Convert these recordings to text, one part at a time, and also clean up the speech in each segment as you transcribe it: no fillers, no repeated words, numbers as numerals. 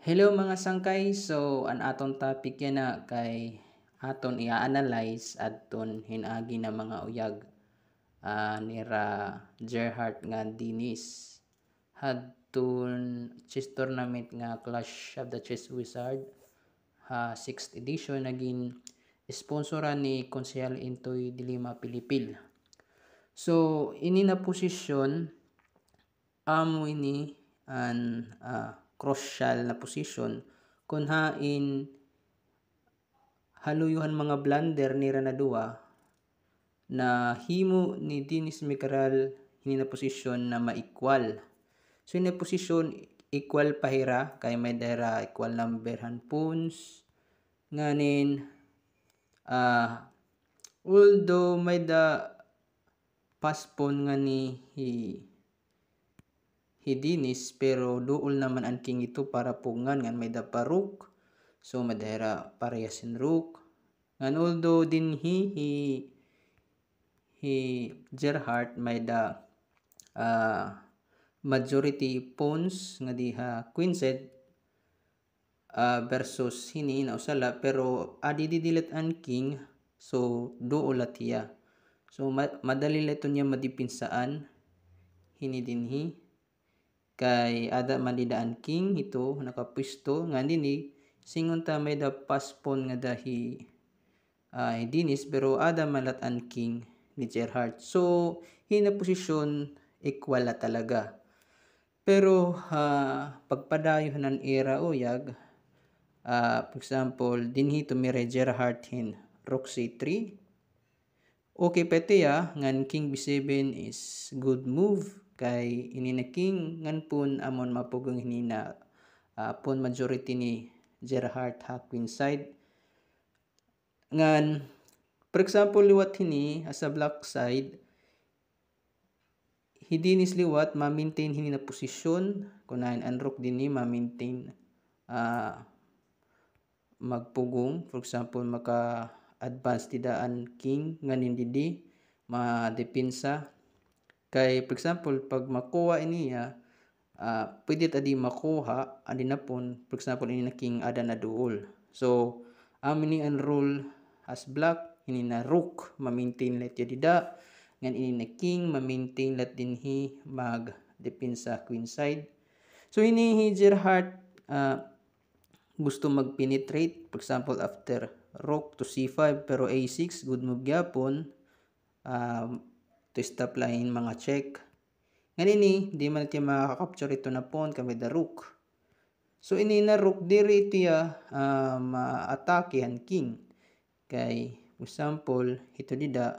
Hello mga sangkay, so ang atong topic yan na kay aton i-analyze adton hinagi na mga uyag nira Gerhard nga Dinis hadton chess tournament nga Clash of the Chess Wizard 6th edition naging sponsoran ni Konsehal Intoy Dilima Pilipil. So ini na posisyon amo ini an crucial na posisyon kun hain haluyuhan mga blunder ni Ranadua na himo ni Dennis Micaral hini na posisyon na ma-equal. So ini posisyon equal pahira kay may dara equal number han pawns nganin although may da paspon nga ni Dennis pero duol naman ang king ito para pungan ngan may da pa rook. So madahera parehasin rook. Ngan although din hi Gerhard may da majority pawns nga diha queen set versus hini na usala pero adi didilit an king so duol atiya. So madali leto niya madipinsaan hini dinhi kay ada mandidaan king ito nakapwisto nga nini singon ta may da paspon nga dahi Dennis pero ada malat an king ni Gerhard. So hina posisyon equal na talaga. Pero pagpadayon ng era uyag for example dinhi tumire Gerhard hin rook c3. Okay petiya ngan king b7 is good move kay ini na king ngan pun amon mapugong hinina pun majority ni Gerhard ha queen side ngan for example liwat hini as a black side hidinis liwat ma-maintain hini na posisyon kunain an rook dinhi ma-maintain magpugong for example maka advance tidaan king nganin didi madepensa kay for example pag makuha iniya pwede tadi makuha adi na pon for example ini na king ada na duol. So amini ang rule as black ini na rook ma-maintain let dida ngan ini na king ma-maintain let dinhi mag depensa queen side. So ini Gerhard gusto mag-penetrate for example after rook to c5 pero a6 good move gyapon to stop line mga check nganini di man tiya makakapture ito na pawn kami the rook. So ini na rook diri tiya ma-atake han king kay for example ito dida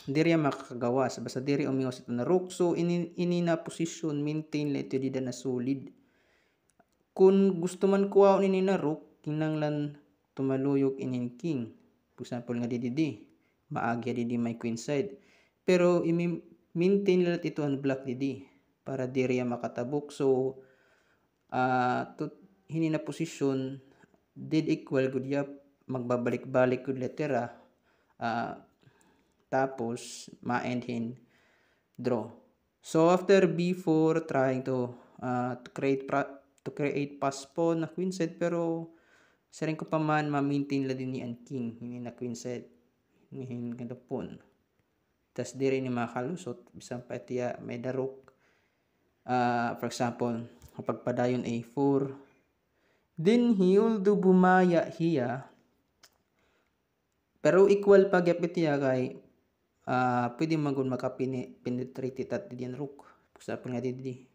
diri makakagawas basta diri umiwas ito na rook. So ini na position maintain la ito dida na solid. Kung gusto man kuha ini na rook kinanglan tumaluyok inin king for example nga didi maagya didi may queen side pero maintain lahat ito ang black didi para diri makatabok. So hini na posisyon did equal good yap magbabalik-balik good letera tapos ma-end hin draw. So after b4 trying to create pass pawn na queen set pero saring ko pa man ma-maintain la din ni ang king hini na queen set hin ganda pawn tas diri ni makalusot bisan pa tiya may da rook for example kapag padayon a4 din although bumaya hiya pero equal pa gyapit tiya kay pwede magun makapenetrate at diyan rook for example nga didi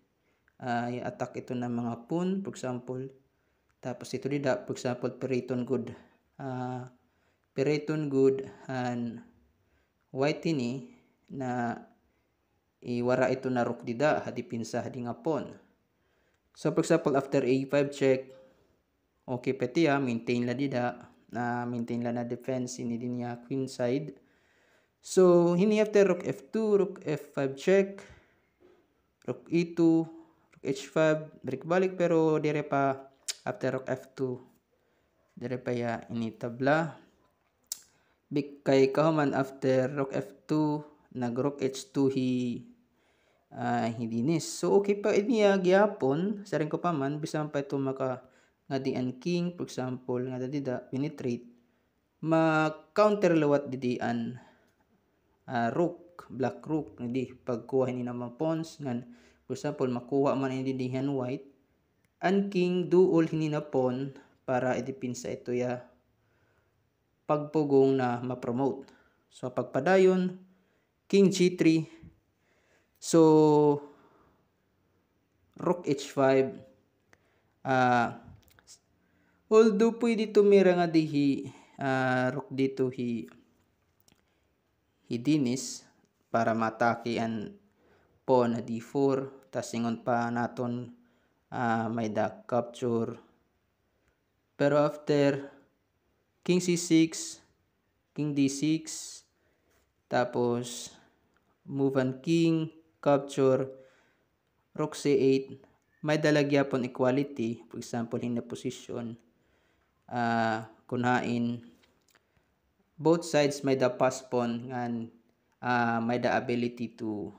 i-attack ito ng mga pawn for example tapos ito dida for example Puritan good and white ini na iwara ito na rook dida hadi pinsa hadi nga pawn. So for example after a5 check okay petiya maintain la dida maintain la na defense ini din niya queen side. So hini after rook f2 rook f5 check rook e2 rook h5 balik pero dire pa after rook f2 dire pa ya ini tabla kay kahuman after rook f2 nag rook h2 hi Dinis. So okay pa iniya gyapon sa rin ko pa man bisan pa ito maka nga di an king for example nga dida penetrate ma-counter lawat didi an rook, black rook nga di pagkuha ni naman pawns ngan for example makuha man ini didihan white an king duol hini na pawn para idepinsa ito ya pagpugong na ma-promote. So pagpadayon king g3. So rook h5. Although pwede tumira nga dihi rook dito dinis para matake ang pawn na d4 tas ingon pa naton may da capture. Pero after king c6, king d6, tapos move an king, capture, rook c8, may dalagyapon equality, for example in the position, kunain, both sides may the pass pawn and may the ability to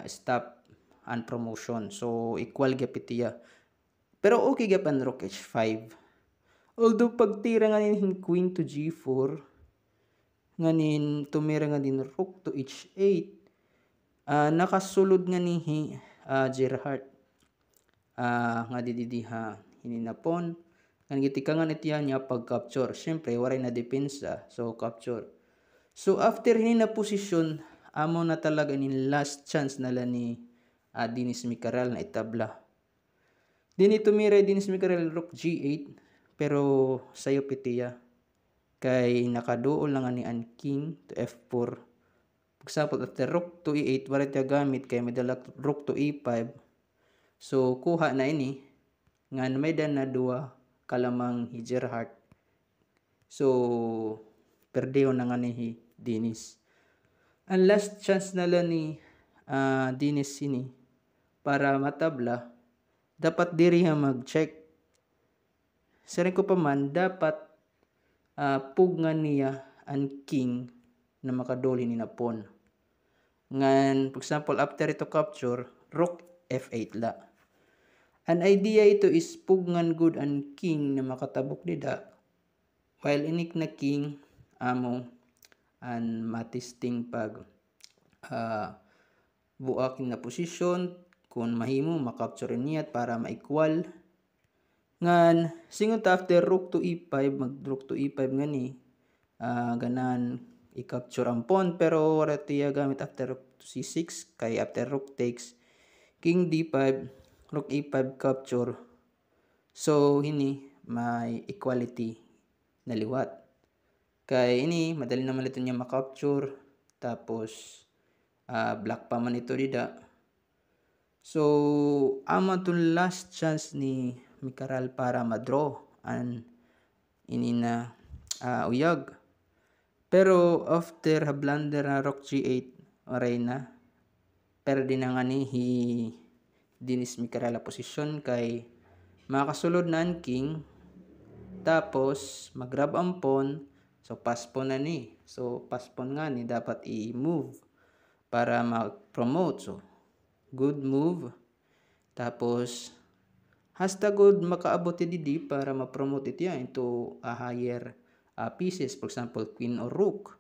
stop and promotion. So equal gapitiya. Pero okay gapan rook h5. Although pagtira nga nin queen to g4, nganin tumira nga din rook to h8, nakasulod nga ni Gerhardt nga dididiha hininapon kan gitikangan itiya niya pag capture. Syempre waray na depensa, so capture. So after hini na position, amo na talaga ni last chance nala ni Dinis Micarel na itabla. Dini tumira Dinis Micarel rook g8 pero sayo pitiya kay nakaduol lang ni an king to f4. For example after rook to e8 waray tiya gamit kay may dala rook to e5. So kuha na ini ngan may dan na duwa kalamang hi Gerhardt. So perdeo na nga ni Dinis. Ang last chance nala ni Dinis sini para matabla dapat diri ha mag-check. Sa rin ko pa man dapat pugngan niya ang king na makaduli ni na pawn. Ngan for example after ito capture rook f8 la. An idea ito is pugngan good ang king na makatabok dida while inik na king amo an matisting pag buak na posisyon kung mahimo makapture niya para ma-equal. Ngan singon ta after rook to e5 mag rook to e5 ngani ganan i-capture ang pawn pero wala tiya gamit after rook to c6 kay after rook takes king d5 rook e5 capture. So hini may equality na liwat. Kay ini madali naman ito niya makapture tapos black pa man ito dida. So ama to last chance ni Micarel para ma-draw an ini na uyag. Pero after blunder na rook g8 oray na perde na nga ni Dinis Micarel la posisyon kay makasulod na ang king tapos mag-grab ang pawn. So pass pawn na ni. So pass pawn nga ni dapat i-move para mag-promote. So good move. Tapos hasta good makaabot didi para ma-promote itiya into a higher pieces, for example queen or rook.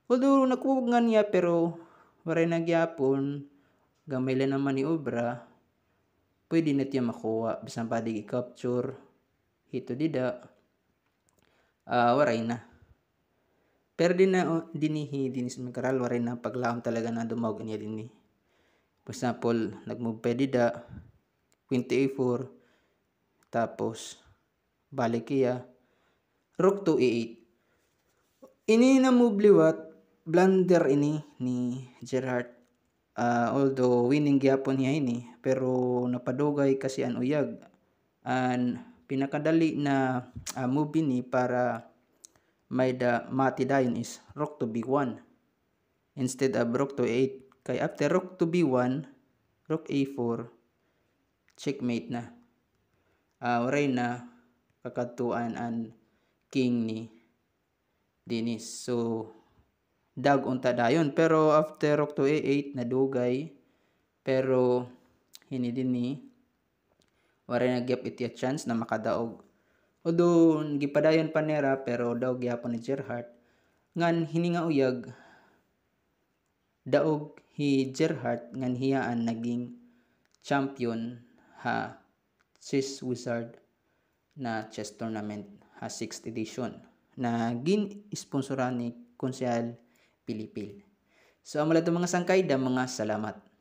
Although nakuwag nga niya pero waray nagyapon gamay lang naman ni obra pwede na tiya makuha bisan pa di i-capture hito dida waray na. Pero dinihi Dinis Micarel waray na paglaom talaga na dumawag niya dinhi. For example nagmove pa dida queen to a4 tapos balik iya rook to e8. Ini na move liwat blunder ini ni Gerhardt. Although winning gyapon niya ini pero napadugay kasi an uyag. An pinakadali na move ini para may mati dayon is rook to b1 instead of rook to a8. Kay after rook to b1 rook a4 checkmate na. Waray na kakatuan an king ni Dinis. So dag unta dayon pero after rook to a8 nadugay pero hini dinhi wala nagyap iti a chance na makadaog. Although gipadayon pa nira pero daog gyapon ni Gerhard ngan hini nga uyag daog hi Gerhard ngan hiyaan naging champion ha Chess Wizard na chess tournament ha 6th edition na gin-sponsoran ni Konsehal Pilipil. So amo lang mga sangkay, mga salamat.